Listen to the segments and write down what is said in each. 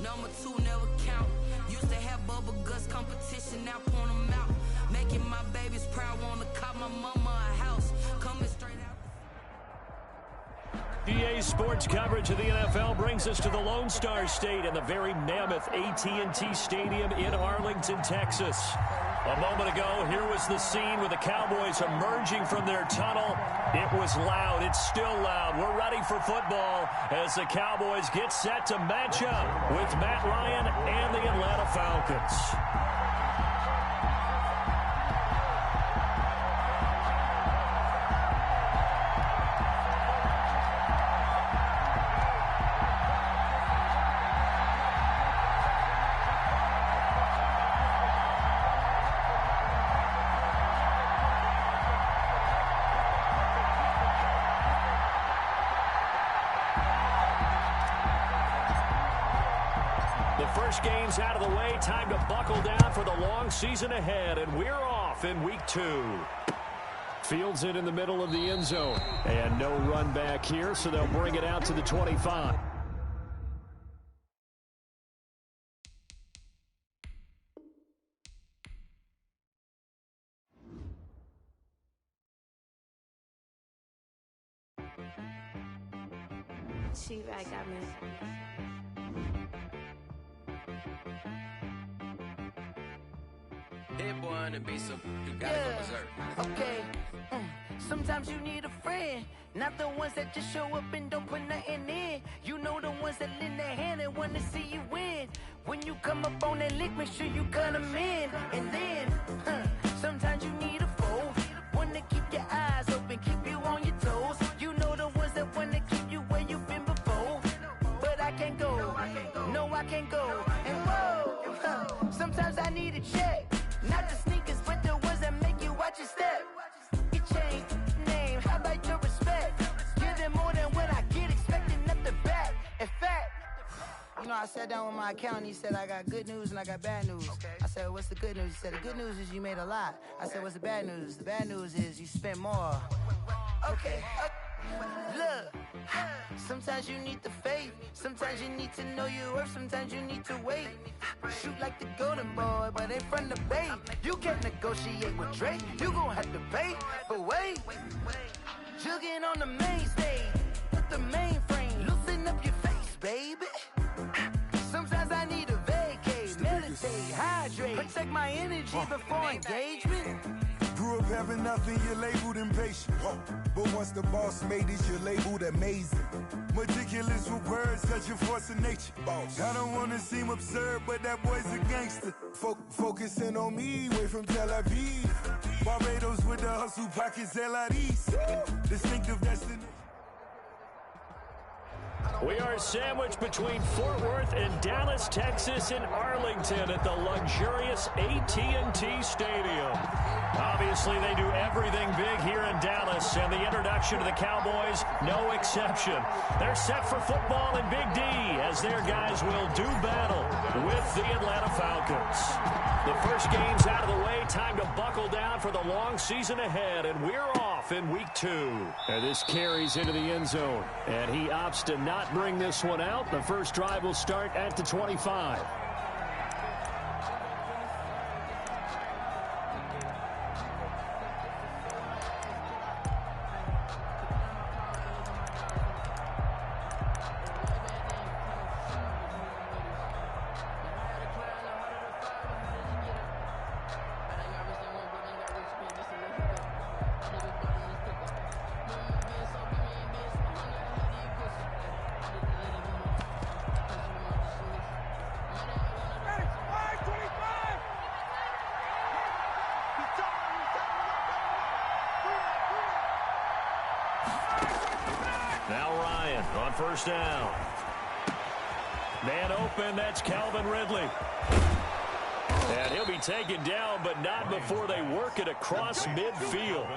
Number 2 never count. Used to have bubble guts competition, now point them out. Making my babies proud, wanna cop my mama a house. Coming straight out. EA Sports coverage of the NFL brings us to the Lone Star State and the very mammoth AT&T Stadium in Arlington, Texas. A moment ago, here was the scene with the Cowboys emerging from their tunnel. It was loud. It's still loud. We're ready for football as the Cowboys get set to match up with Matt Ryan and the Atlanta Falcons. First game's out of the way. Time to buckle down for the long season ahead, and we're off in week 2. Fields it in the middle of the end zone, and no run back here, so they'll bring it out to the 25. She-Rag got me. Hit one and be some. You gotta go berserk. Okay. Sometimes you need a friend, not the ones that just show up and don't put nothing in. You know the ones that lend their hand and want to see you win. When you come up on that lick, make sure you cut them in. And then, sometimes you need a foe, one to keep your eyes open, keep you on your toes. You know the ones that want to keep you where you've been before. But I can't go, no I can't go. And whoa, sometimes I need a check. Not the sneakers, but the ones that make you watch your step. Your chain, name, how about your respect? Give them more than what I get, expecting up the back. In fact, you know, I sat down with my accountant. He said, I got good news and I got bad news. Okay. I said, what's the good news? He said, the good news is you made a lot. I said, what's the bad news? The bad news is you spent more. Okay. Look, sometimes you need the faith. Sometimes you need to know your worth. Sometimes you need to wait. Shoot like the golden boy, but ain't from the bay. You can't negotiate with Drake. You gon' have to pay. But wait, jugging on the main stage with the mainframe. Loosen up your face, baby. Sometimes I need a vacate, meditate, hydrate, protect my energy before engagement. Grew up having nothing, you're labeled impatient. But once the boss made it, you're labeled amazing. Meticulous with words, such a force of nature. I don't wanna seem absurd, but that boy's a gangster. Focusing on me, way from Tel Aviv. Barbados with the hustle pockets, LREs. Distinctive destiny. We are sandwiched between Fort Worth and Dallas, Texas, and Arlington at the luxurious AT&T Stadium. Obviously, they do everything big here in Dallas, and the introduction to the Cowboys, no exception. They're set for football in Big D, as their guys will do battle with the Atlanta Falcons. The first game's out of the way. Time to buckle down for the long season ahead, and we're off in week 2. And this carries into the end zone, and he opts to not bring this one out. The first drive will start at the 25. Now Ryan on first down. Man open, that's Calvin Ridley. And he'll be taken down, but not before they work it across midfield.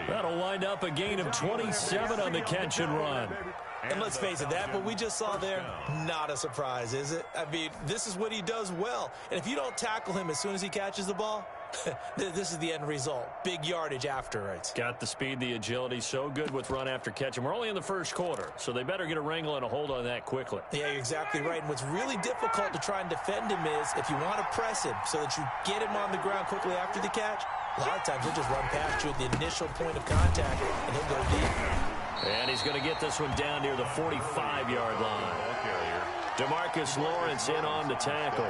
That'll wind up a gain of 27 on the catch and run. And let's face it, that what we just saw there, not a surprise, is it? I mean, this is what he does well. And if you don't tackle him as soon as he catches the ball, This is the end result. Big yardage afterwards. Got the speed, the agility, so good with run after catch. And we're only in the first quarter, so they better get a wrangle and a hold on that quickly. Yeah, you're exactly right. And what's really difficult to try and defend him is if you want to press him so that you get him on the ground quickly after the catch, a lot of times he'll just run past you at the initial point of contact, and he'll go deep. And he's going to get this one down near the 45-yard line. DeMarcus Lawrence in on the tackle.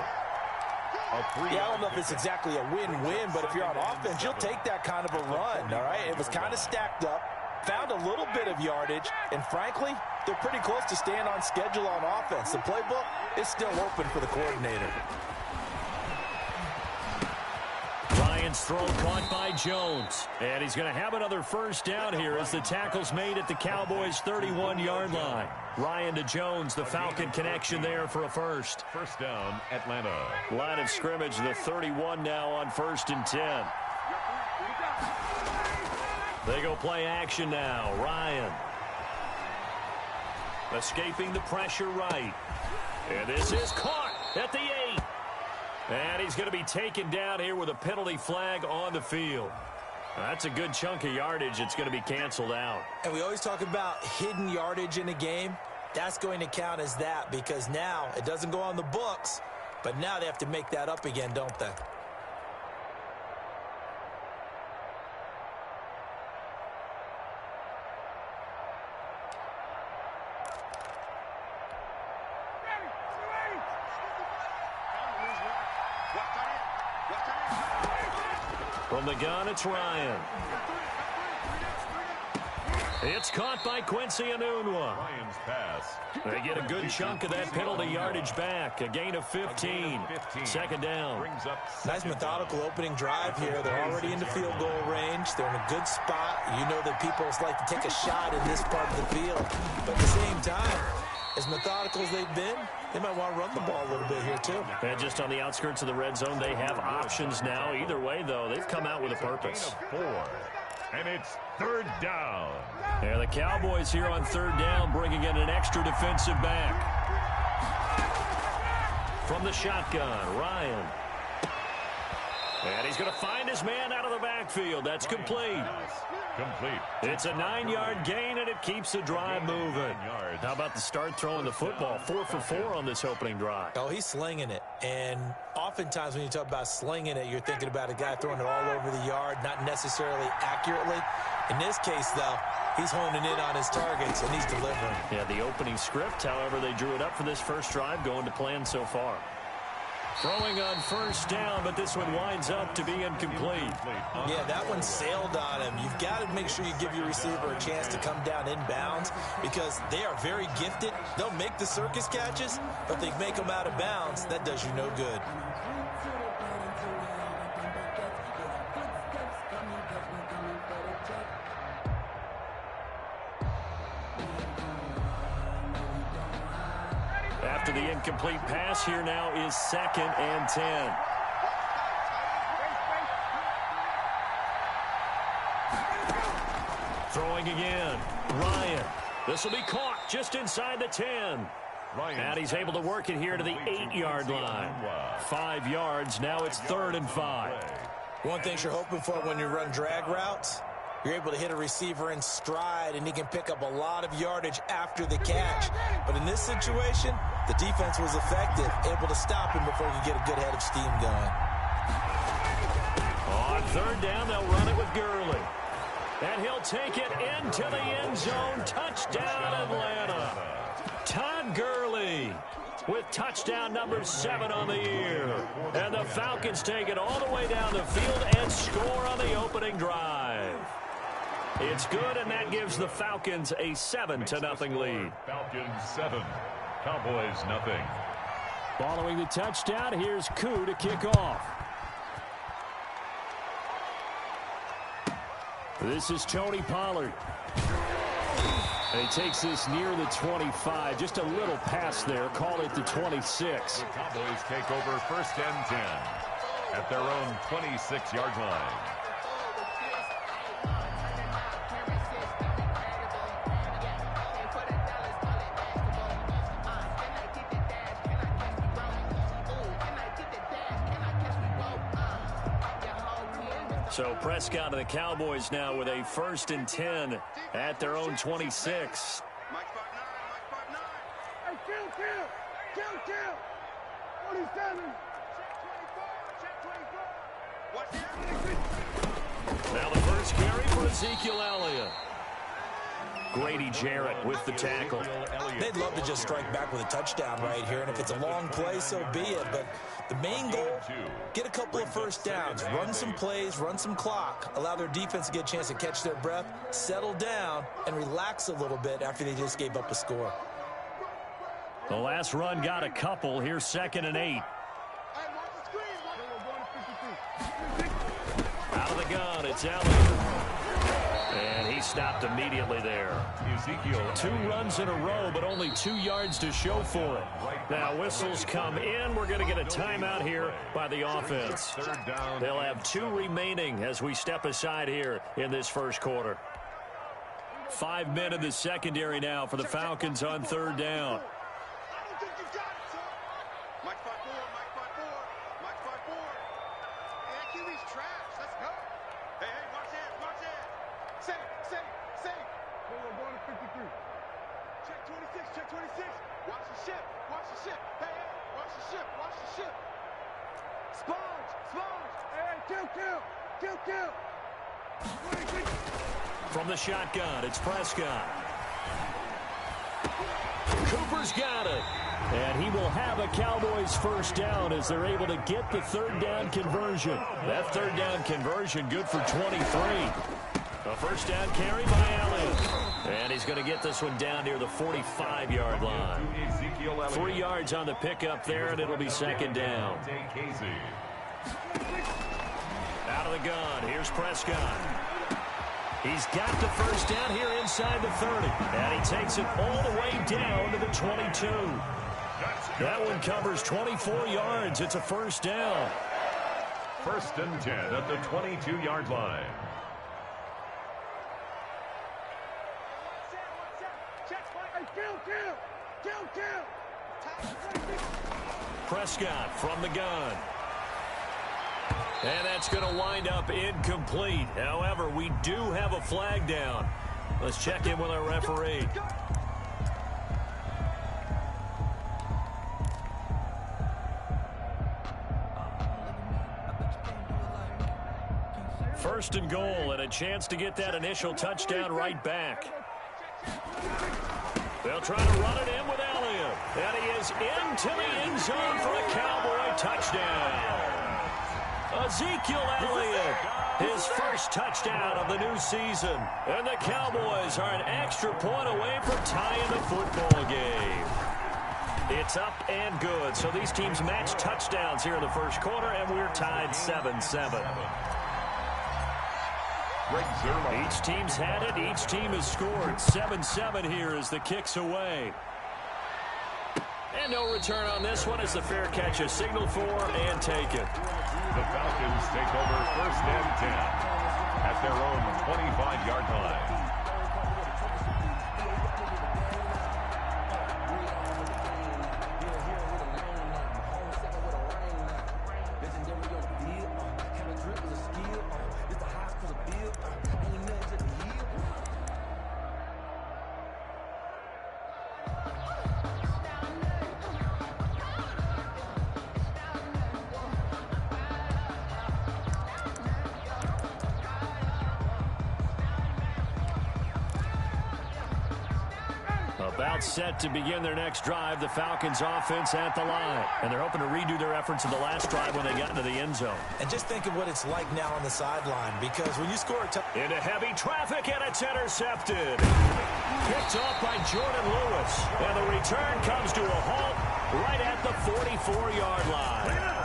Yeah, I don't know if it's exactly a win-win, but if you're on offense, you'll take that kind of a run, all right? It was kind of stacked up, found a little bit of yardage, and frankly, they're pretty close to staying on schedule on offense. The playbook is still open for the coordinator. Ryan's throw caught by Jones. And he's going to have another first down here as the tackle's made at the Cowboys' 31-yard line. Ryan to Jones, the Falcon connection there for a first. First down, Atlanta. Line of scrimmage, the 31 now on 1st and 10. They go play action now. Ryan. Escaping the pressure right. And this is caught at the 8. And he's going to be taken down here with a penalty flag on the field. That's a good chunk of yardage. It's going to be canceled out. And we always talk about hidden yardage in a game. That's going to count as that because now it doesn't go on the books, but now they have to make that up again, don't they? From the gun, it's Ryan. It's caught by Quincy Enunwa. Ryan's pass. They get a good chunk of that penalty yardage back. A gain of 15. Second down. Brings up Nice methodical opening drive here. They're already in the field goal range. They're in a good spot. You know that people like to take a shot in this part of the field. But at the same time, as methodical as they've been, they might want to run the ball a little bit here, too. And just on the outskirts of the red zone, they have options now. Either way, though, they've come out with a purpose. 4. And it's third down. Yeah, the Cowboys here on third down, bringing in an extra defensive back. From the shotgun, Ryan. And he's going to find his man out of the backfield. That's complete. Complete. It's a 9-yard gain, and it keeps the drive moving. How about the start throwing the football? 4 for 4 on this opening drive. Oh, he's slinging it. And oftentimes when you talk about slinging it, you're thinking about a guy throwing it all over the yard, not necessarily accurately. In this case, though, he's honing in on his targets, and he's delivering. Yeah, the opening script, however, they drew it up for this first drive, going to plan so far. Throwing on first down, but this one winds up to be incomplete. Yeah, that one sailed on him. You've got to make sure you give your receiver a chance to come down inbounds because they are very gifted. They'll make the circus catches, but they make them out of bounds. That does you no good. After the incomplete pass, here now is 2nd and 10. Throwing again. Ryan. This will be caught just inside the 10. And he's able to work it here to the 8-yard line. 5 yards. Now it's 3rd and 5. One thing you're hoping for when you run drag routes, you're able to hit a receiver in stride, and he can pick up a lot of yardage after the catch. But in this situation, the defense was effective, able to stop him before he could get a good head of steam going. On third down, they'll run it with Gurley. And he'll take it into the end zone. Touchdown, Atlanta. Todd Gurley with touchdown number 7 on the year. And the Falcons take it all the way down the field and score on the opening drive. It's good, and that gives the Falcons a 7-0 lead. Falcons 7, Cowboys nothing. Following the touchdown, here's Koo to kick off. This is Tony Pollard. And he takes this near the 25. Just a little pass there. Call it the 26. The Cowboys take over 1st and 10 at their own 26-yard line. So Prescott and the Cowboys now with a 1st and 10 at their own 26. Hey, kill. 47. Now the first carry for Ezekiel Elliott. Grady Jarrett with the tackle. They'd love to just strike back with a touchdown right here, and if it's a long play, so be it. But the main goal, get a couple of first downs, run some plays, run some clock, allow their defense to get a chance to catch their breath, settle down, and relax a little bit after they just gave up a score. The last run got a couple. Here's 2nd and 8. Out of the gun, it's Elliott. And he stopped immediately there. Ezekiel. 2 runs in a row, but only 2 yards to show for it. Now whistles come in. We're going to get a timeout here by the offense. They'll have 2 remaining as we step aside here in this first quarter. 5 men in the secondary now for the Falcons on 3rd down. From the shotgun, it's Prescott. Cooper's got it. And he will have a Cowboys 1st down as they're able to get the 3rd down conversion. That 3rd down conversion good for 23. A 1st down carry by Elliott. And he's going to get this one down near the 45-yard line. 3 yards on the pickup there, and it'll be 2nd down. Out of the gun, here's Prescott. He's got the 1st down here inside the 30. And he takes it all the way down to the 22. That one covers 24 yards. It's a 1st down. 1st and 10 at the 22-yard line. Prescott from the gun. And that's going to wind up incomplete. However, we do have a flag down. Let's check in with our referee. First and goal, and a chance to get that initial touchdown right back. They'll try to run it in with Elliott. And he is into the end zone for a Cowboy touchdown. Ezekiel Elliott, his 1st touchdown of the new season. And the Cowboys are an extra point away from tying the football game. It's up and good. So these teams match touchdowns here in the first quarter, and we're tied 7-7. Each team's had it. Each team has scored. 7-7 here as the kick's away. And no return on this one as the fair catch is signaled for and taken. The Falcons take over 1st and 10 at their own 25-yard line. About set to begin their next drive, the Falcons offense at the line. And they're hoping to redo their efforts in the last drive when they got into the end zone. And just think of what it's like now on the sideline, because when you score a touchdown. Into heavy traffic, and it's intercepted. Picked off by Jordan Lewis. And the return comes to a halt right at the 44-yard line.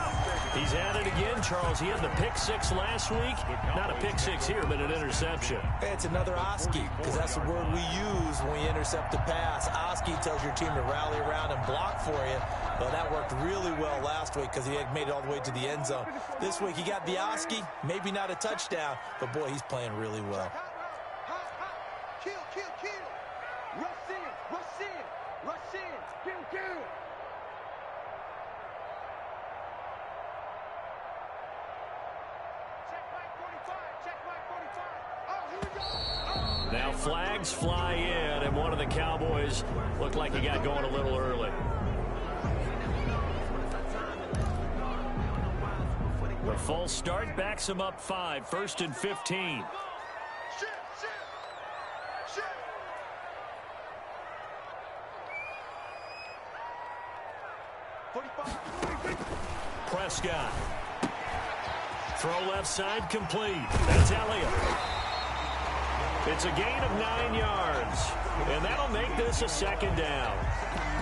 He's at it again, Charles. He had the pick 6 last week. Not a pick 6 here, but an interception. Hey, it's another Oski, because that's the word we use when we intercept a pass. Oski tells your team to rally around and block for you. Well, that worked really well last week because he had made it all the way to the end zone. This week, he got the Oski, maybe not a touchdown, but, boy, he's playing really well. Kill. Rush in. Kill. Check back 45. flags fly in, and one of the Cowboys looked like he got going a little early. The false start backs him up 5, 1st and 15. Prescott. Throw left side complete. That's Elliott. It's a gain of 9 yards, and that'll make this a 2nd down.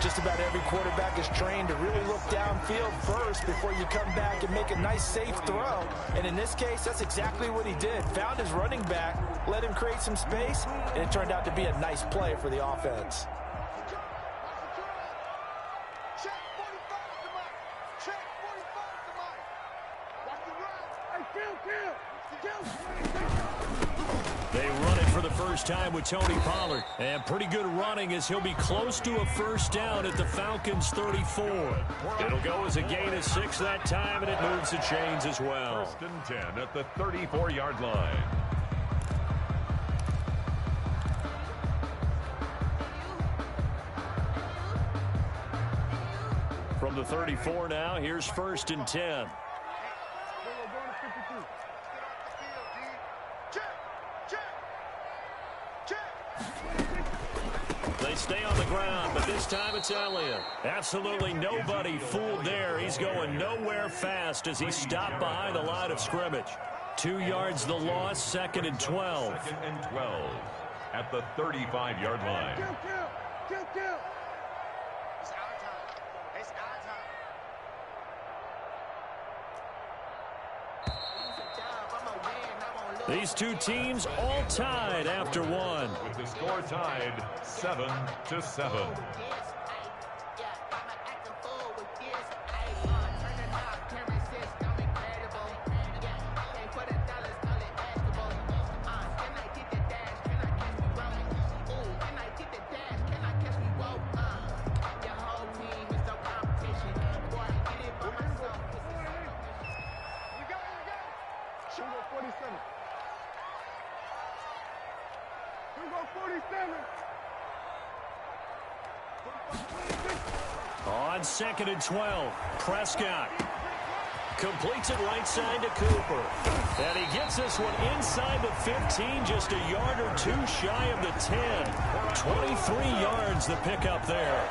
Just about every quarterback is trained to really look downfield first before you come back and make a nice, safe throw. And in this case, that's exactly what he did. Found his running back, let him create some space, and it turned out to be a nice play for the offense. They run it for the first time with Tony Pollard. And pretty good running as he'll be close to a 1st down at the Falcons' 34. It'll go as a gain of 6 that time, and it moves the chains as well. 1st and 10 at the 34-yard line. From the 34 now, here's 1st and 10. They stay on the ground, but this time it's Elliott. Absolutely nobody fooled there. He's going nowhere fast as he stopped behind the line of scrimmage. 2 yards the loss, 2nd and 12. 2nd and 12 at the 35-yard line. These two teams all tied after one. With the score tied 7-7. On 2nd and 12, Prescott completes it right side to Cooper. And he gets this one inside the 15, just a yard or 2 shy of the 10. 23 yards the pickup there.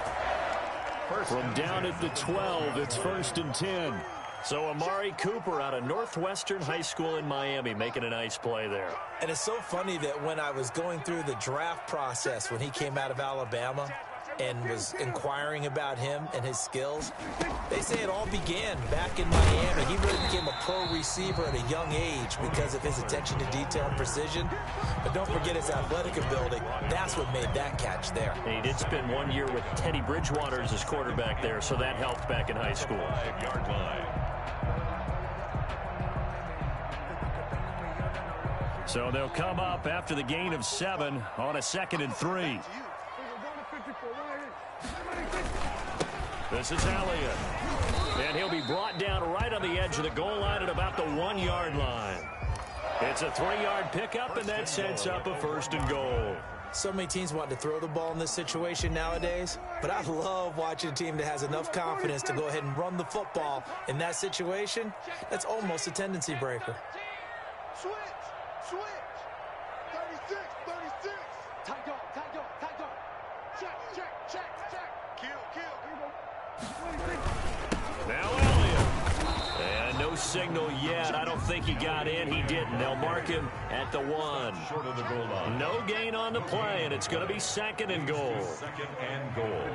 From down at the 12, it's 1st and 10. So Amari Cooper out of Northwestern High School in Miami making a nice play there. And it's so funny that when I was going through the draft process when he came out of Alabama and was inquiring about him and his skills, they say it all began back in Miami. He really became a pro receiver at a young age because of his attention to detail and precision. But don't forget his athletic ability. That's what made that catch there. He did spend 1 year with Teddy Bridgewater as his quarterback there, so that helped back in high school. 5-yard line. So they'll come up after the gain of 7 on a 2nd and 3. This is Elliott. And he'll be brought down right on the edge of the goal line at about the 1-yard line. It's a 3-yard pickup, and that sets up a 1st and goal. So many teams want to throw the ball in this situation nowadays, but I love watching a team that has enough confidence to go ahead and run the football. In that situation, that's almost a tendency breaker. Switch! 36! Tight dog! Check! Kill! Now Elliott. And no signal yet. I don't think he got in. He didn't. They'll mark him at the 1. Short of the goal line. No gain on the play, and it's going to be 2nd and goal. 2nd and goal.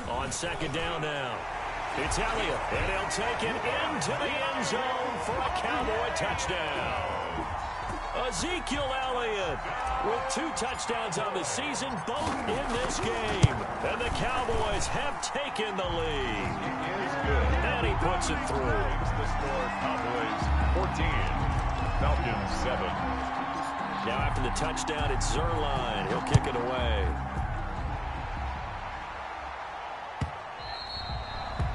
On 2nd down now. It's Elliott, and he'll take it into the end zone for a Cowboy touchdown. Ezekiel Elliott with 2 touchdowns on the season, both in this game. And the Cowboys have taken the lead. He is good. And he puts it through. Makes the score Cowboys 14, Falcons 7. Now after the touchdown, it's Zerline. He'll kick it away.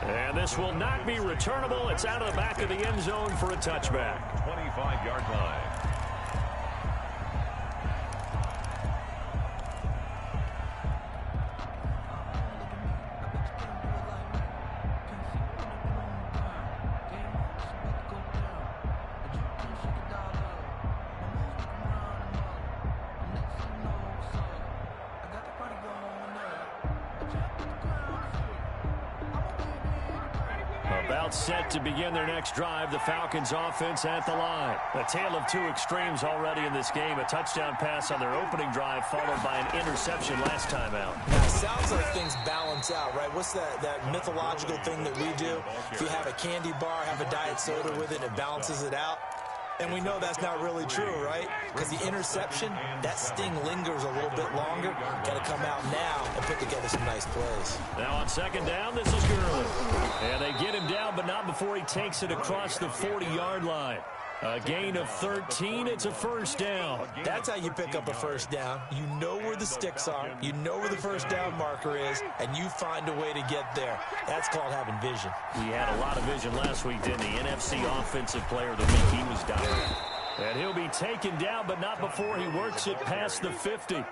And this will not be returnable. It's out of the back of the end zone for a touchback. 25-yard line. About set to begin their next drive. The Falcons offense at the line. A tale of two extremes already in this game. A touchdown pass on their opening drive followed by an interception last time out. Now, it sounds like things balance out, right? What's that mythological thing that we do? If you have a candy bar, have a diet soda with it, it balances it out. And we know that's not really true, right? Because the interception, that sting lingers a little bit longer. Got to come out now and put together some nice plays. Now on second down, this is Gurley. And they get him down, but not before he takes it across the 40-yard line. A gain of 13. It's a first down. That's how you pick up a first down. You know where the sticks are. You know where the first down marker is, and you find a way to get there. That's called having vision. He had a lot of vision last week, didn't he? NFC Offensive Player of the Week. He was dominant. And he'll be taken down, but not before he works it past the 50.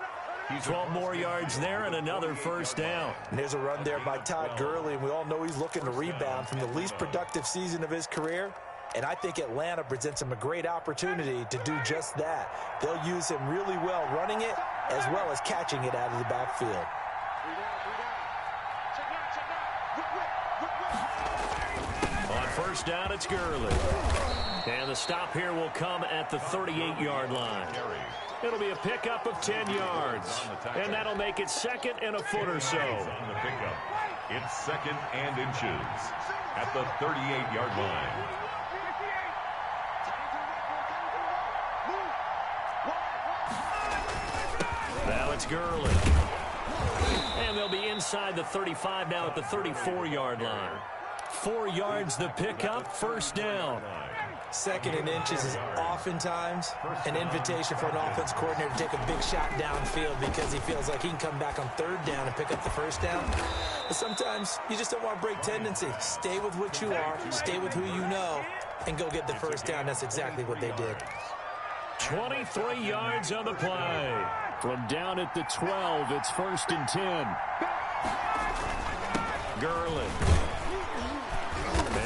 12 more yards there and another first down. And there's a run there by Todd Gurley, and we all know he's looking to rebound from the least productive season of his career. And I think Atlanta presents him a great opportunity to do just that. They'll use him really well running it as well as catching it out of the backfield. On first down, it's Gurley. And the stop here will come at the 38-yard line. It'll be a pickup of 10 yards. And that'll make it second and a foot or so. On the pickup, it's second and inches at the 38-yard line. Now it's Gurley. And they'll be inside the 35 now at the 34-yard line. 4 yards the pickup, first down. Second and inches is oftentimes an invitation for an offense coordinator to take a big shot downfield because he feels like he can come back on third down and pick up the first down. But sometimes you just don't want to break tendency. Stay with what you are, stay with who you know, and go get the first down. That's exactly what they did. 23 yards on the play. From down at the 12, it's first and 10. Gurley.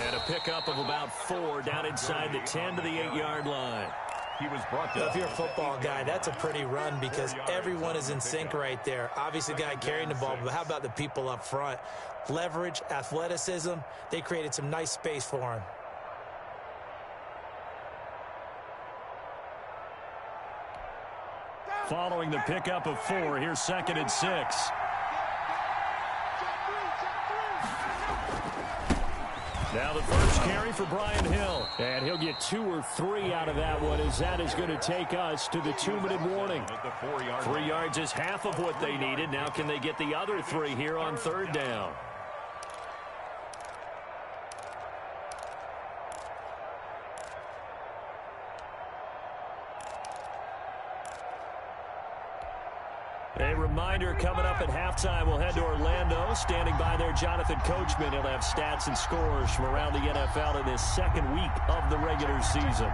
And a pickup of about 4 down inside the 10 to the 8-yard line. He was brought down. Well, if you're a football guy, that's a pretty run because everyone is in sync right there. Obviously, the guy carrying the ball, but how about the people up front? Leverage, athleticism, they created some nice space for him. Following the pickup of 4, here's second and 6. Now the first carry for Brian Hill. And he'll get 2 or 3 out of that one as that is going to take us to the 2-minute warning. 3 yards is half of what they needed. Now can they get the other 3 here on third down? A reminder coming up at halftime, we'll head to Orlando. Standing by there, Jonathan Coachman. He'll have stats and scores from around the NFL in his second week of the regular season.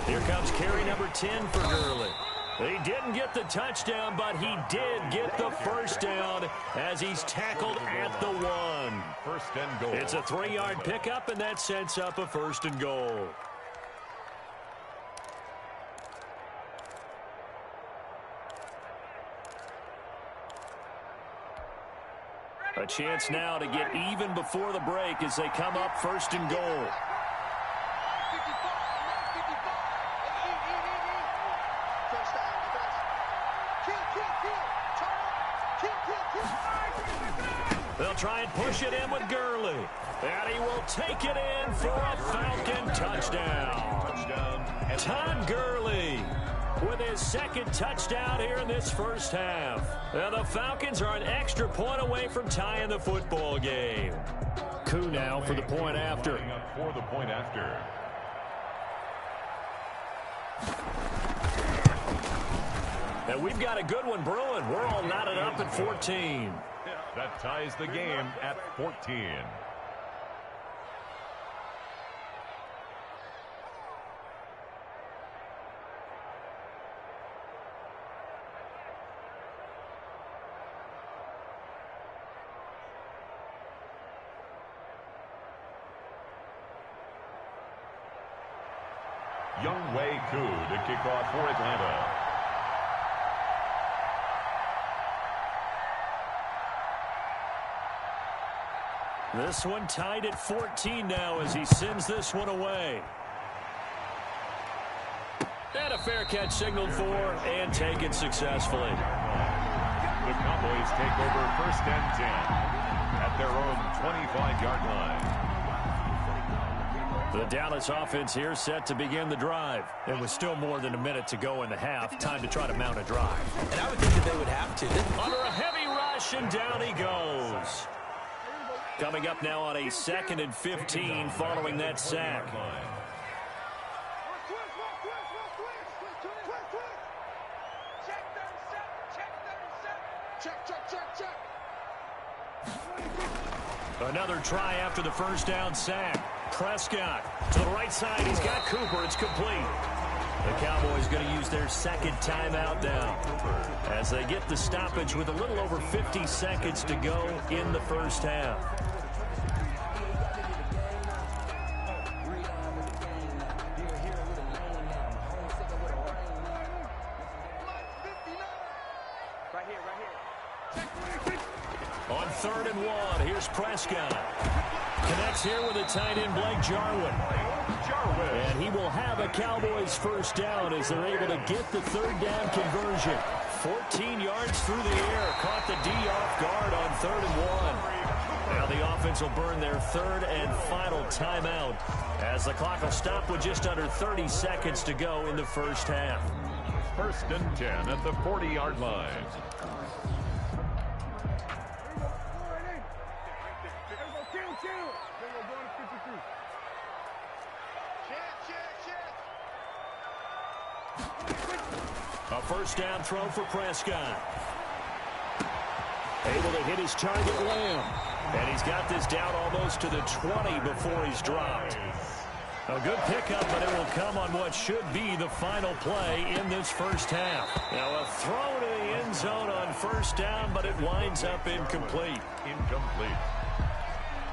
Here comes carry number 10 for Gurley. He didn't get the touchdown, but he did get the first down as he's tackled at the 1. First and goal. It's a 3-yard pickup, and that sets up a first and goal. A chance now to get even before the break as they come up first and goal. They'll try and push it in with Gurley. And he will take it in for a Falcon touchdown. Todd Gurley with his second touchdown here in this first half. And the Falcons are an extra point away from tying the football game. Coup now for the point after. For the point after. And we've got a good one brewing. We're all knotted up at 14. That ties the game at 14. Younghoe Koo to kick off for Atlanta. This one tied at 14 now as he sends this one away. And a fair catch signaled for and taken successfully. The Cowboys take over 1st and 10 at their own 25-yard line. The Dallas offense here set to begin the drive. It was still more than a minute to go in the half. Time to try to mount a drive. And I would think that they would have to. Under a heavy rush, and down he goes. Coming up now on a 2nd and 15 following that sack. Another try after the first down sack. Prescott to the right side. He's got Cooper. It's complete. The Cowboys going to use their 2nd timeout now as they get the stoppage with a little over 50 seconds to go in the first half. On 3rd and 1, here's Prescott. Connects here with a tight end, Blake Jarwin. And he will have a Cowboys first down as they're able to get the 3rd down conversion. 14 yards through the air. Caught the D off guard on 3rd and 1. Now the offense will burn their 3rd and final timeout as the clock will stop with just under 30 seconds to go in the first half. 1st and 10 at the 40-yard line. A first down throw for Prescott. Able to hit his target, Lamb. And he's got this down almost to the 20 before he's dropped. A good pickup, but it will come on what should be the final play in this first half. Now a throw to the end zone on first down, but it winds up incomplete. Incomplete.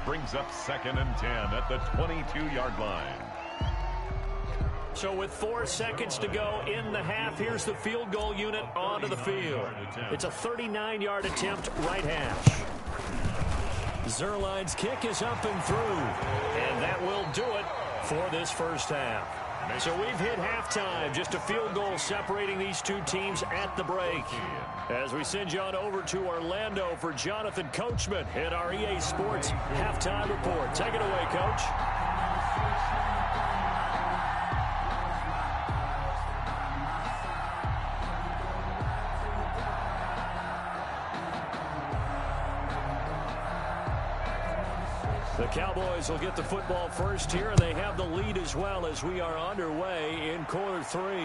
Brings up 2nd and 10 at the 22-yard line. So with 4 seconds to go in the half, here's the field goal unit onto the field. It's a 39-yard attempt, right hash. Zerline's kick is up and through, and that will do it for this first half. So we've hit halftime, just a field goal separating these two teams at the break. As we send you on over to Orlando for Jonathan Coachman in our EA Sports Halftime Report. Take it away, Coach. The Cowboys will get the football first here, and they have the lead as well as we are underway in quarter 3.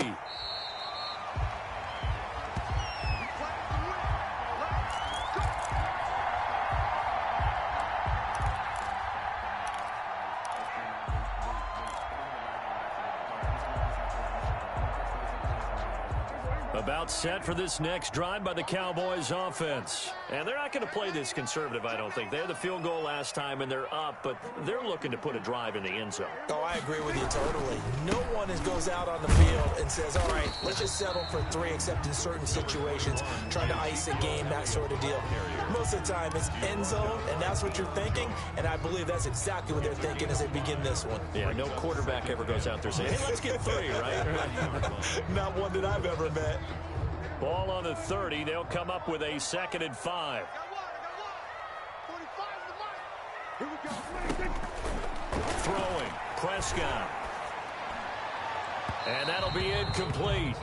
About set for this next drive by the Cowboys offense. And they're not going to play this conservative, I don't think. They had the field goal last time, and they're up, but they're looking to put a drive in the end zone. Oh, I agree with you totally. No one goes out on the field and says, all right, let's just settle for 3, except in certain situations, trying to ice a game, that sort of deal. Most of the time, it's end zone, and that's what you're thinking, and I believe that's exactly what they're thinking as they begin this one. Yeah, no quarterback ever goes out there saying, hey, let's get 3, right? Not one that I've ever met. Ball on the 30. They'll come up with a 2nd and 5. Throwing. Prescott. And that'll be incomplete.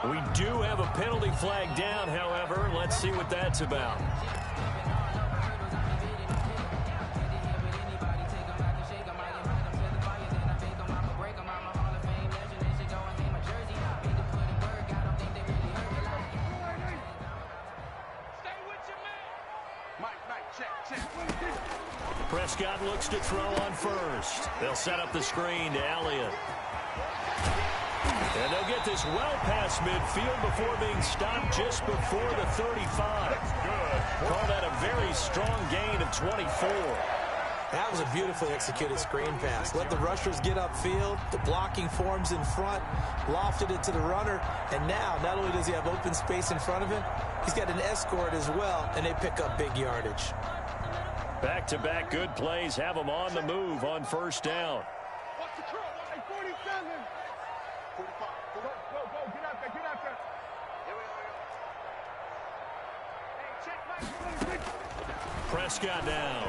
We do have a penalty flag down, however. Let's see what that's about. Prescott looks to throw on first. They'll set up the screen to Elliott. And they'll get this well past midfield before being stopped just before the 35. Call that a very strong gain of 24. That was a beautifully executed screen pass. Let the rushers get upfield. The blocking forms in front. Lofted it to the runner. And now, not only does he have open space in front of him, he's got an escort as well, and they pick up big yardage. Back-to-back good plays have them on the move on first down. Watch the curl. 47. 45. Go. Get out there. Here we go. Prescott down.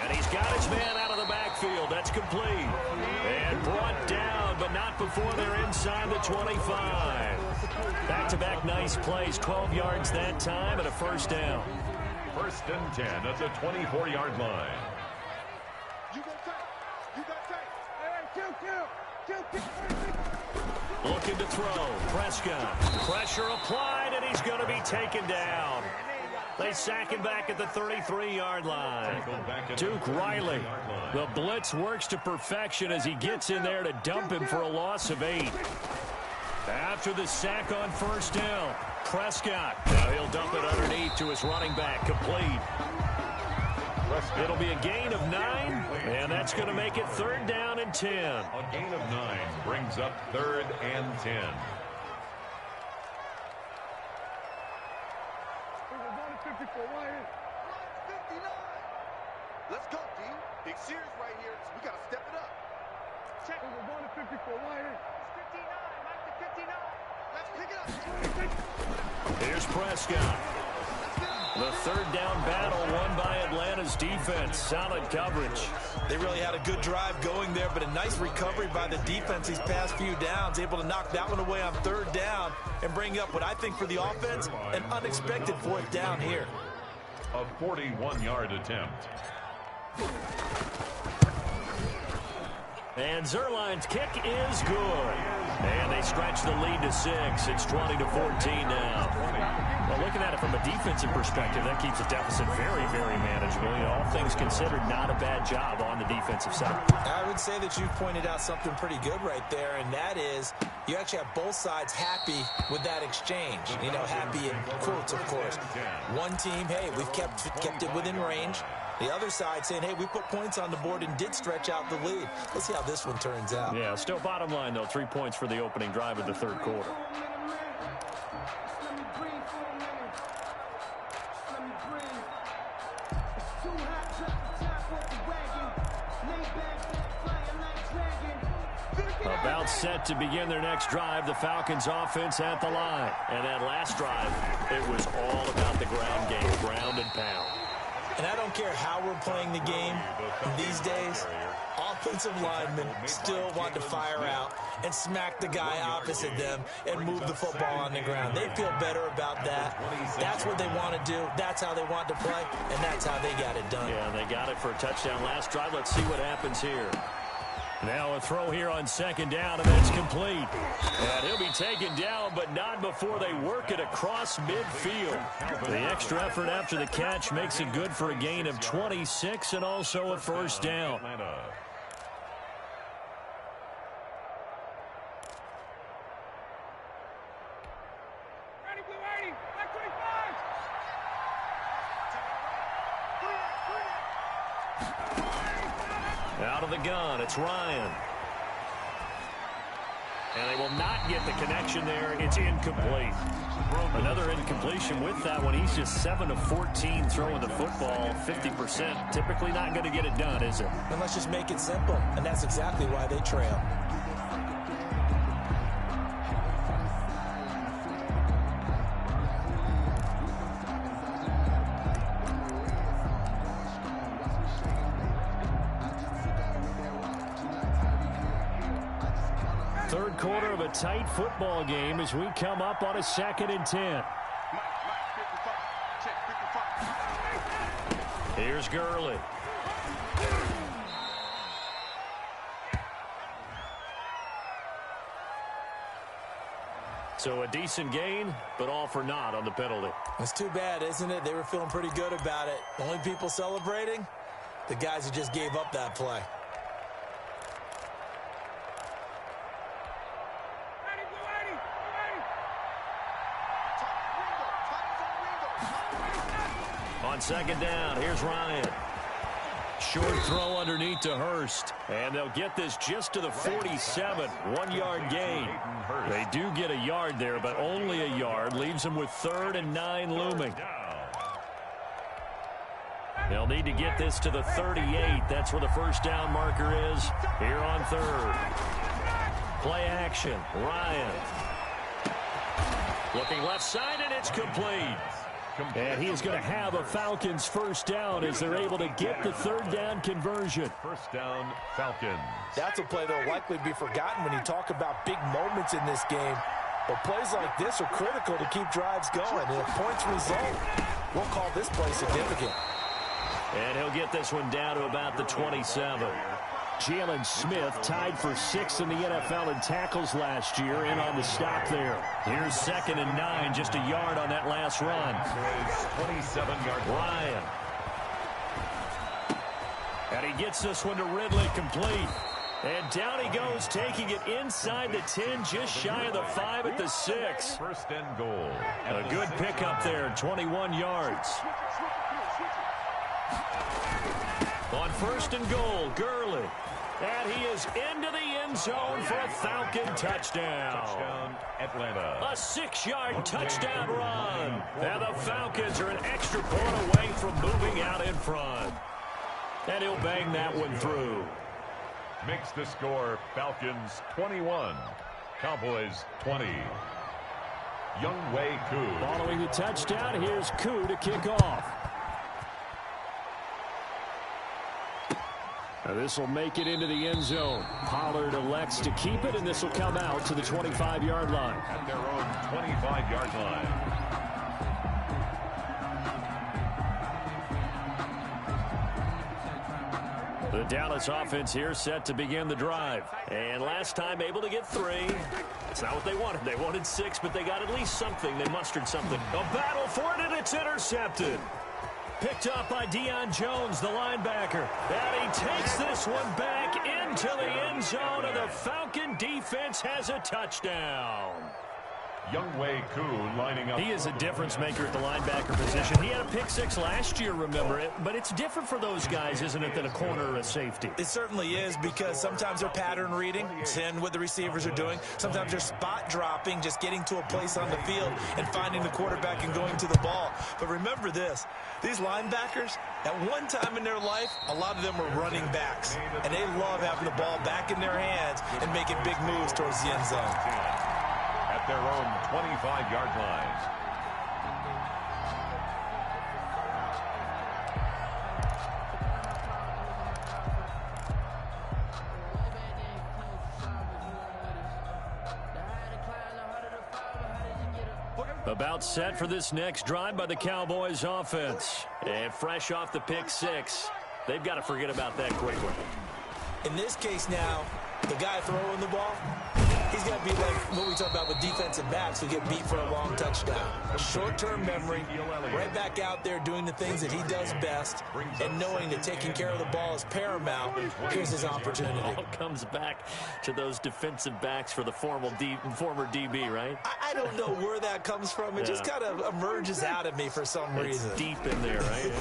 And he's got his man out of the backfield. That's complete. And brought down, but not before they're inside the 25. Back-to-back nice plays. 12 yards that time and a first down. First and 10 at the 24-yard line. You got tight. Hey, kill. Looking to throw. Prescott. Pressure applied, and he's going to be taken down. They sack him back at the 33-yard line. Duke Riley. The blitz works to perfection as he gets in there to dump him for a loss of 8. After the sack on first down, Prescott. Now he'll dump it underneath to his running back. Complete. It'll be a gain of 9, and that's going to make it 3rd down and 10. A gain of 9 brings up 3rd and 10. Let's go, D. Big series right here, so we got to step it up. Check. We're going to 54. Why here? It's 59. Mike to 59. Let's pick it up. Here's Prescott. The 3rd down battle won by Atlanta's defense. Solid coverage. They really had a good drive going there, but a nice recovery by the defense these past few downs, able to knock that one away on 3rd down and bring up what I think for the offense, an unexpected 4th down here. A 41-yard attempt. And Zerline's kick is good. And they stretch the lead to 6. It's 20-14 now. Well, looking at it from a defensive perspective, that keeps the deficit very, very manageable. You know, all things considered, not a bad job on the defensive side. I would say that you've pointed out something pretty good right there, and that is you actually have both sides happy with that exchange. You know, happy in quotes, of course. One team, hey, we've kept it within range. The other side saying, hey, we put points on the board and did stretch out the lead. Let's see how this one turns out. Yeah, still bottom line, though, 3 points for the opening drive of the 3rd quarter. About set to begin their next drive, the Falcons offense at the line. And that last drive, it was all about the ground game, ground and pound. And I don't care how we're playing the game these days, offensive linemen still want to fire out and smack the guy opposite them and move the football on the ground. They feel better about that. That's what they want to do. That's how they want to play, and that's how they got it done. Yeah, they got it for a touchdown last drive. Let's see what happens here. Now a throw here on 2nd down, and that's complete. And he'll be taken down, but not before they work it across midfield. The extra effort after the catch makes it good for a gain of 26 and also a 1st down. Out of the gun, it's Ryan. And they will not get the connection there. It's incomplete. Another incompletion with that one. He's just 7 of 14 throwing the football, 50%. Typically not going to get it done, is it? And let's just make it simple. And that's exactly why they trail. Third quarter of a tight football game as we come up on a 2nd and 10. Here's Gurley. So a decent gain, but all for naught on the penalty. It's too bad, isn't it? They were feeling pretty good about it. The only people celebrating, the guys who just gave up that play. On 2nd down, here's Ryan. Short throw underneath to Hurst. And they'll get this just to the 47. 1-yard gain. They do get a yard there, but only a yard. Leaves them with 3rd and 9 looming. They'll need to get this to the 38. That's where the first down marker is here on third. Play action. Ryan. Looking left side, and it's complete. And he is going to have a Falcons first down as they're able to get the third down conversion. First down, Falcons. That's a play that will likely be forgotten when you talk about big moments in this game. But plays like this are critical to keep drives going. And if points result, we'll call this play significant. And he'll get this one down to about the 27. Jalen Smith tied for 6th in the NFL in tackles last year, in on the stop there. Here's 2nd and 9, just a yard on that last run. 27-yard Ryan. And he gets this one to Ridley, complete. And down he goes, taking it inside the 10, just shy of the 5 at the 6. First and goal. A good pickup there, 21 yards. On first and goal, Gurley. And he is into the end zone for a Falcon touchdown. Touchdown, Atlanta. A 6-yard touchdown run. And the Falcons are an extra point away from moving out in front. And he'll bang that one through. Makes the score Falcons 21, Cowboys 20. Younghoe Koo. Following the touchdown, here's Koo to kick off. This will make it into the end zone. Pollard elects to keep it, and this will come out to the 25-yard line. At their own 25-yard line. The Dallas offense here set to begin the drive. And last time able to get 3. It's not what they wanted. They wanted 6, but they got at least something. They mustered something. A battle for it, and it's intercepted. Picked up by Deion Jones, the linebacker. And he takes this one back into the end zone, and the Falcon defense has a touchdown. Younghoe Koo lining up. He is a difference maker at the linebacker position. He had a pick 6 last year, remember it. But it's different for those guys, isn't it, than a corner or a safety? It certainly is, because sometimes they're pattern reading, seeing what the receivers are doing. Sometimes they're spot dropping, just getting to a place on the field and finding the quarterback and going to the ball. But remember this, these linebackers, at one time in their life, a lot of them were running backs. And they love having the ball back in their hands and making big moves towards the end zone. At their own 25-yard line. About set for this next drive by the Cowboys offense. And fresh off the pick 6. They've got to forget about that quickly. In this case now, the guy throwing the ball, he's got to be like what we talk about with defensive backs who get beat for a long touchdown. Short-term memory, right back out there doing the things that he does best, and knowing that taking care of the ball is paramount. Here's his opportunity. It all comes back to those defensive backs for the former DB, right? I don't know where that comes from. It just kind of emerges out of me for some reason. It's deep in there, right?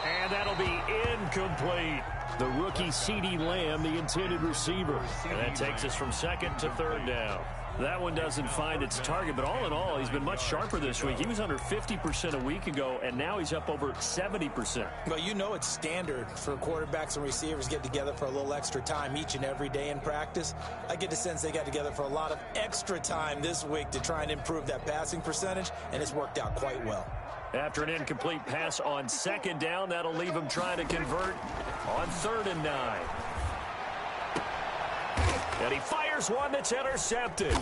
And that'll be incomplete. The rookie CeeDee Lamb, the intended receiver. And that takes us from 2nd to 3rd down. That one doesn't find its target, but all in all, he's been much sharper this week. He was under 50% a week ago, and now he's up over 70%. Well, you know it's standard for quarterbacks and receivers get together for a little extra time each and every day in practice. I get the sense they got together for a lot of extra time this week to try and improve that passing percentage, and it's worked out quite well. After an incomplete pass on 2nd down, that'll leave him trying to convert on 3rd and 9. And he fires one that's intercepted.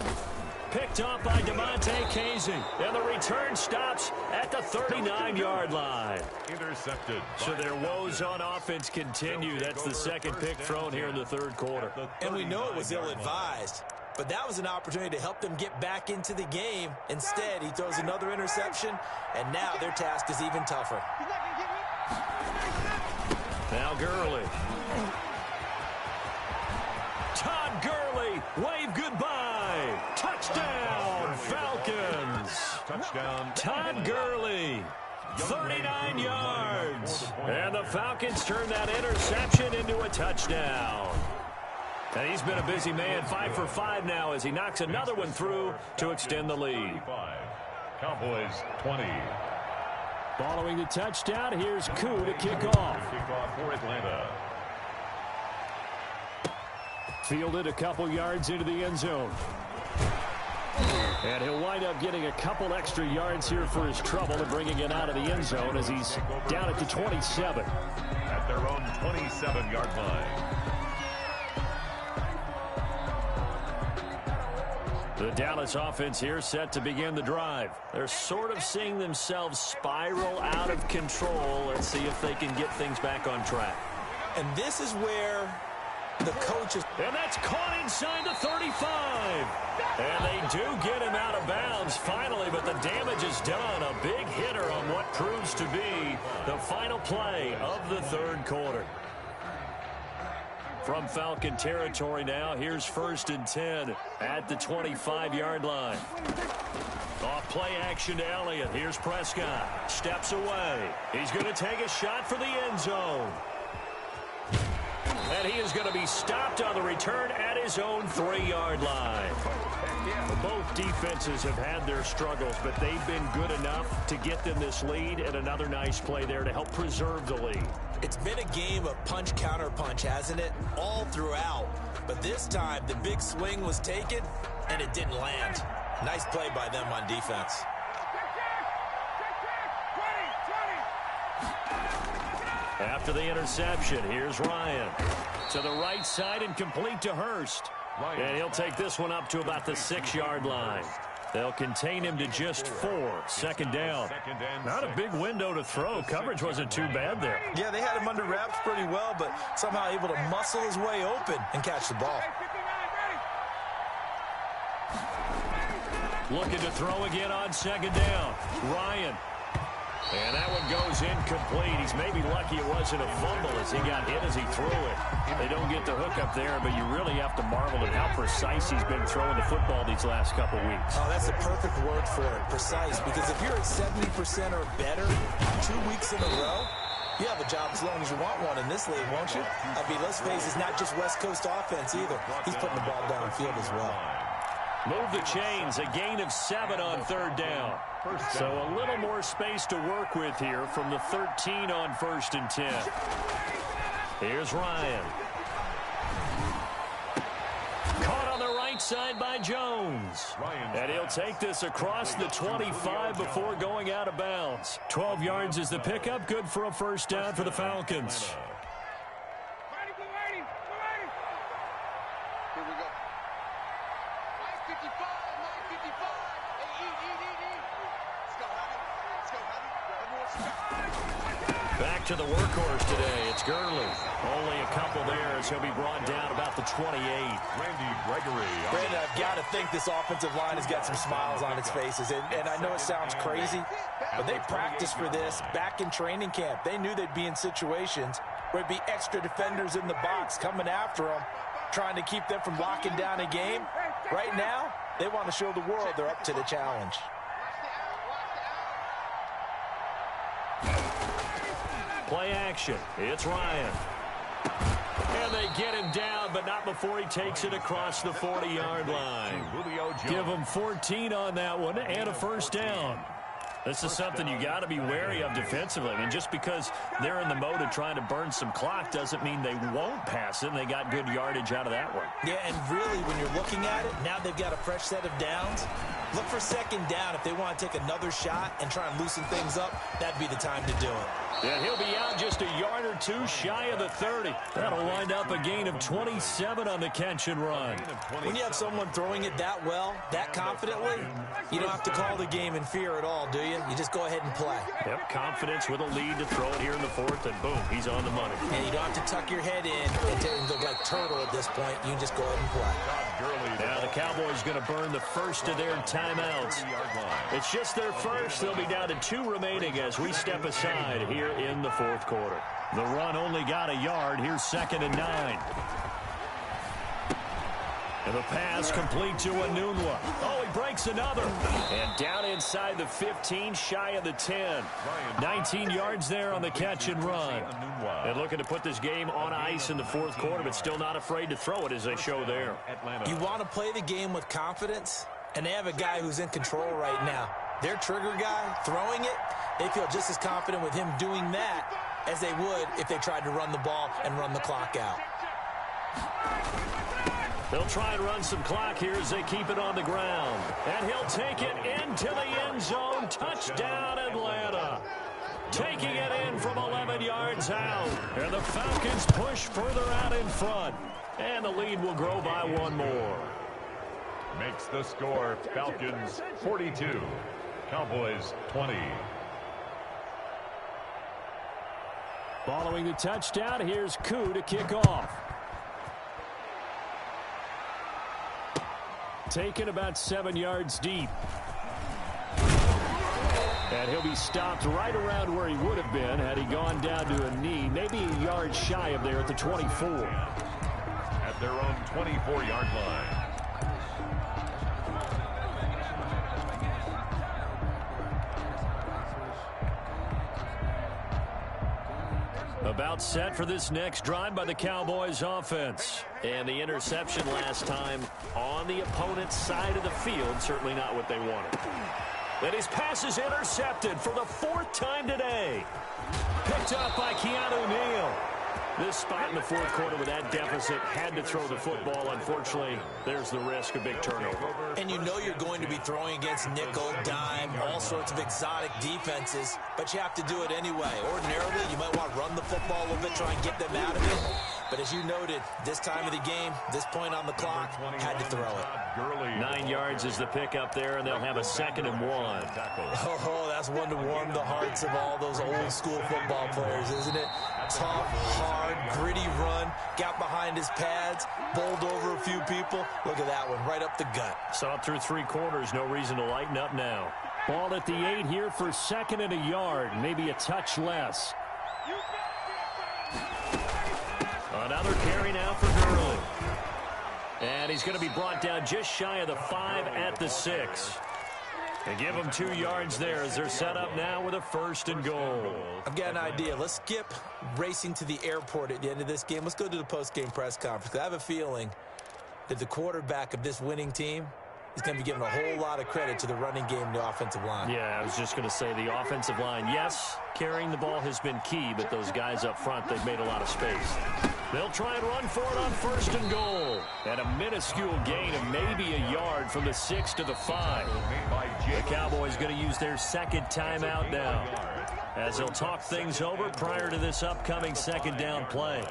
Picked up by DeMonte Casey. And the return stops at the 39-yard line. Intercepted. So their woes on offense continue. That's the 2nd pick thrown here in the 3rd quarter. And we know it was ill-advised. But that was an opportunity to help them get back into the game. Instead, he throws another interception, and now their task is even tougher. Now Gurley. Todd Gurley, wave goodbye. Touchdown, Falcons. Touchdown. Todd Gurley, 39 yards. And the Falcons turn that interception into a touchdown. And he's been a busy man, 5 for 5 now as he knocks another one through to extend the lead. Cowboys 20. Following the touchdown, here's Koo to kick off. Kickoff for Atlanta. Fielded a couple yards into the end zone. And he'll wind up getting a couple extra yards here for his trouble and bringing it out of the end zone as he's down at the 27. At their own 27-yard line. The Dallas offense here set to begin the drive. They're sort of seeing themselves spiral out of control. Let's see if they can get things back on track. And this is where the coaches... And that's caught inside the 35. And they do get him out of bounds finally, but the damage is done. A big hitter on what proves to be the final play of the third quarter. From Falcon territory now, here's 1st and 10 at the 25-yard line. Off play action to Elliott. Here's Prescott. Steps away. He's going to take a shot for the end zone. And he is going to be stopped on the return at his own 3-yard line. Both defenses have had their struggles, but they've been good enough to get them this lead, and another nice play there to help preserve the lead. It's been a game of punch, counter punch, hasn't it? All throughout. But this time, the big swing was taken, and it didn't land. Nice play by them on defense. After the interception, here's Ryan. To the right side and complete to Hurst. And he'll take this one up to about the 6-yard line. They'll contain him to just 4. Second down. Not a big window to throw. Coverage wasn't too bad there. Yeah, they had him under wraps pretty well, but somehow able to muscle his way open and catch the ball. Looking to throw again on second down. Ryan. And that one goes incomplete. He's maybe lucky it wasn't a fumble as he got hit as he threw it. They don't get the hook up there, but you really have to marvel at how precise he's been throwing the football these last couple weeks. Oh, that's the perfect word for it, precise, because if you're at 70% or better 2 weeks in a row, you have a job as long as you want one in this league, won't you? I mean, let's face it, it's not just West Coast offense either. He's putting the ball downfield as well. Move the chains, a gain of 7 on third down. So a little more space to work with here from the 13 on 1st and 10. Here's Ryan. Caught on the right side by Jones. And he'll take this across the 25 before going out of bounds. 12 yards is the pickup. Good for a first down for the Falcons. Back to the workhorse today. It's Gurley. Only a couple there as he'll be brought down about the 28. Randy Gregory. Brandon, I've got to think this offensive line has got some smiles on its faces. And I know it sounds crazy, but they practiced for this back in training camp. They knew they'd be in situations where it'd be extra defenders in the box coming after them, trying to keep them from locking down a game. Right now, they want to show the world they're up to the challenge. Play action. It's Ryan. And they get him down, but not before he takes it across the 40-yard line. Give him 14 on that one and a first down. This is something you got to be wary of defensively. I mean, just because they're in the mode of trying to burn some clock doesn't mean they won't pass it, and they got good yardage out of that one. Yeah, and really, when you're looking at it, now they've got a fresh set of downs. Look for second down if they want to take another shot and try and loosen things up. That'd be the time to do it. And he'll be out just a yard or two shy of the 30. That'll wind up a gain of 27 on the catch and run. When you have someone throwing it that well, that confidently, you don't have to call the game in fear at all, do you? You just go ahead and play. Yep, confidence with a lead to throw it here in the 4th, and boom, he's on the money. And you don't have to tuck your head in and look like turtle at this point. You can just go ahead and play. Now the Cowboys going to burn the first of their timeouts. It's just their first. They'll be down to 2 remaining as we step aside here in the 4th quarter. The run only got a yard. Here's 2nd and 9. And the pass complete to Anunwa. Oh, he breaks another. And down inside the 15, shy of the 10. 19 yards there on the catch and run. And looking to put this game on ice in the 4th quarter, but still not afraid to throw it as they show there. You want to play the game with confidence? And they have a guy who's in control right now. Their trigger guy, throwing it, they feel just as confident with him doing that as they would if they tried to run the ball and run the clock out. They'll try and run some clock here as they keep it on the ground. And he'll take it into the end zone. Touchdown, Atlanta. Taking it in from 11 yards out. And the Falcons push further out in front. And the lead will grow by one more. Makes the score Falcons 42, Cowboys 20. Following the touchdown, here's Koo to kick off. Taken about 7 yards deep. And he'll be stopped right around where he would have been had he gone down to a knee, maybe a yard shy of there at the 24. At their own 24-yard line. About set for this next drive by the Cowboys offense. And the interception last time on the opponent's side of the field, certainly not what they wanted. And his pass is intercepted for the 4th time today. Picked up by Keanu Neal. This spot in the 4th quarter with that deficit had to throw the football. Unfortunately, there's the risk of big turnover. And you know you're going to be throwing against nickel, dime, all sorts of exotic defenses, but you have to do it anyway. Ordinarily, you might want to run the football a little bit, try and get them out of it. But as you noted, this time of the game, this point on the clock, had to throw it. 9 yards is the pickup there, and they'll have a 2nd and 1. Oh, that's one to warm the hearts of all those old school football players, isn't it? Tough, hard, gritty run, got behind his pads, bowled over a few people. Look at that one, right up the gut. Saw it through 3 quarters, no reason to lighten up now. Ball at the 8 here for 2nd and a yard, maybe a touch less. Another carry now for Gurley. And he's going to be brought down just shy of the 5 at the 6. They give him 2 yards there as they're set up now with a 1st and goal. I've got an idea. Let's skip racing to the airport at the end of this game. Let's go to the post-game press conference. I have a feeling that the quarterback of this winning team is going to be giving a whole lot of credit to the running game and the offensive line. Yeah, I was just going to say the offensive line. Yes, carrying the ball has been key, but those guys up front, they've made a lot of space. They'll try and run for it on 1st and goal. And a minuscule gain of maybe a yard from the 6 to the 5. The Cowboys going to use their 2nd timeout now, as they'll talk things over prior to this upcoming 2nd down play.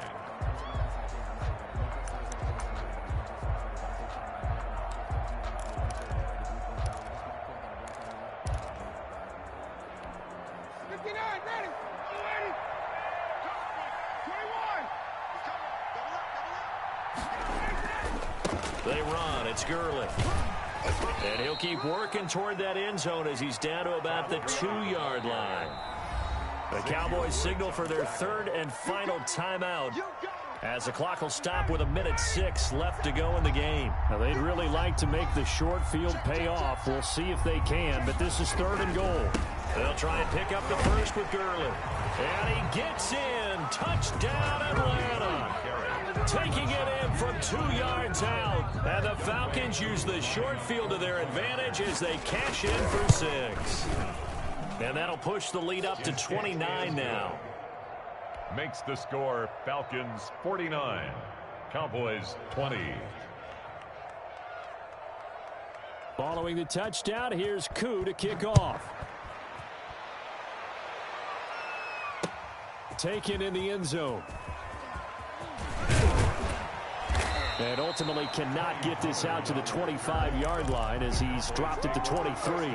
They run. It's Gurley. And he'll keep working toward that end zone as he's down to about the 2-yard line. The Cowboys signal for their 3rd and final timeout as the clock will stop with 1:06 left to go in the game. Now, they'd really like to make the short field pay off. We'll see if they can, but this is 3rd and goal. They'll try and pick up the 1st with Gurley. And he gets in. Touchdown, Atlanta. Taking it in from 2 yards out. And the Falcons use the short field to their advantage as they cash in for 6. And that'll push the lead up to 29 now. Makes the score Falcons 49, Cowboys 20. Following the touchdown, here's Koo to kick off. Taken in the end zone. And ultimately cannot get this out to the 25-yard line as he's dropped at the 23.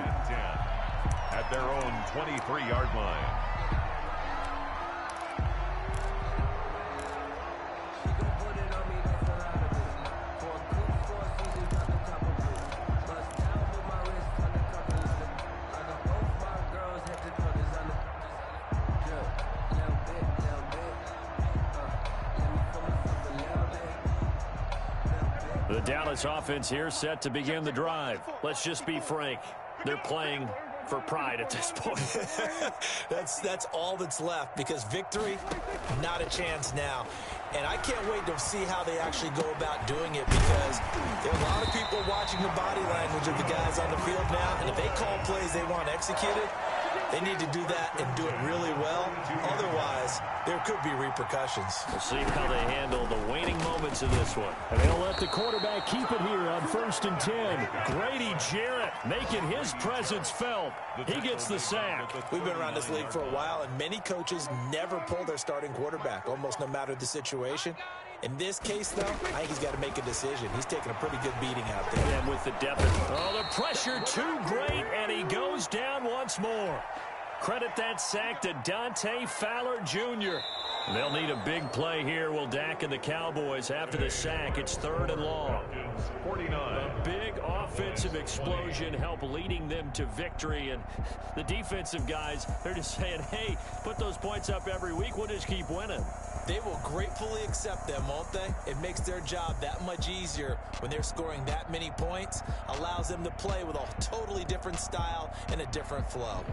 At their own 23-yard line. The Dallas offense here set to begin the drive. Let's just be frank. They're playing for pride at this point. That's all that's left, because victory, not a chance now. And I can't wait to see how they actually go about doing it, because there are a lot of people watching the body language of the guys on the field now, and if they call plays they want executed, they need to do that and do it really well. Otherwise, there could be repercussions. We'll see how they handle the waning moments of this one. And they'll let the quarterback keep it here on 1st and 10. Grady Jarrett making his presence felt. He gets the sack. We've been around this league for a while, and many coaches never pull their starting quarterback, almost no matter the situation. In this case, though, I think he's got to make a decision. He's taking a pretty good beating out there. And with the depth. Oh, the pressure too great, and he goes down once more. Credit that sack to Dante Fowler Jr. They'll need a big play here. Will Dak and the Cowboys after the sack. It's 3rd and long. 49. A big offensive explosion help leading them to victory. And the defensive guys, they're just saying, hey, put those points up every week. We'll just keep winning. They will gratefully accept them, won't they? It makes their job that much easier when they're scoring that many points. Allows them to play with a totally different style and a different flow.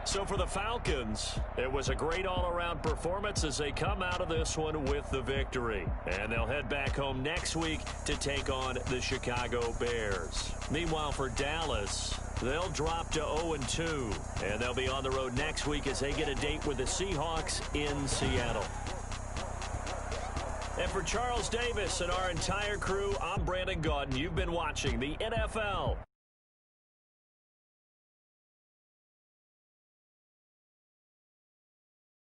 So for the Falcons, it was a great all-around performance as they come out of this one with the victory. And they'll head back home next week to take on the Chicago Bears. Meanwhile, for Dallas, they'll drop to 0-2. And they'll be on the road next week as they get a date with the Seahawks in Seattle. And for Charles Davis and our entire crew, I'm Brandon Gaudin. You've been watching the NFL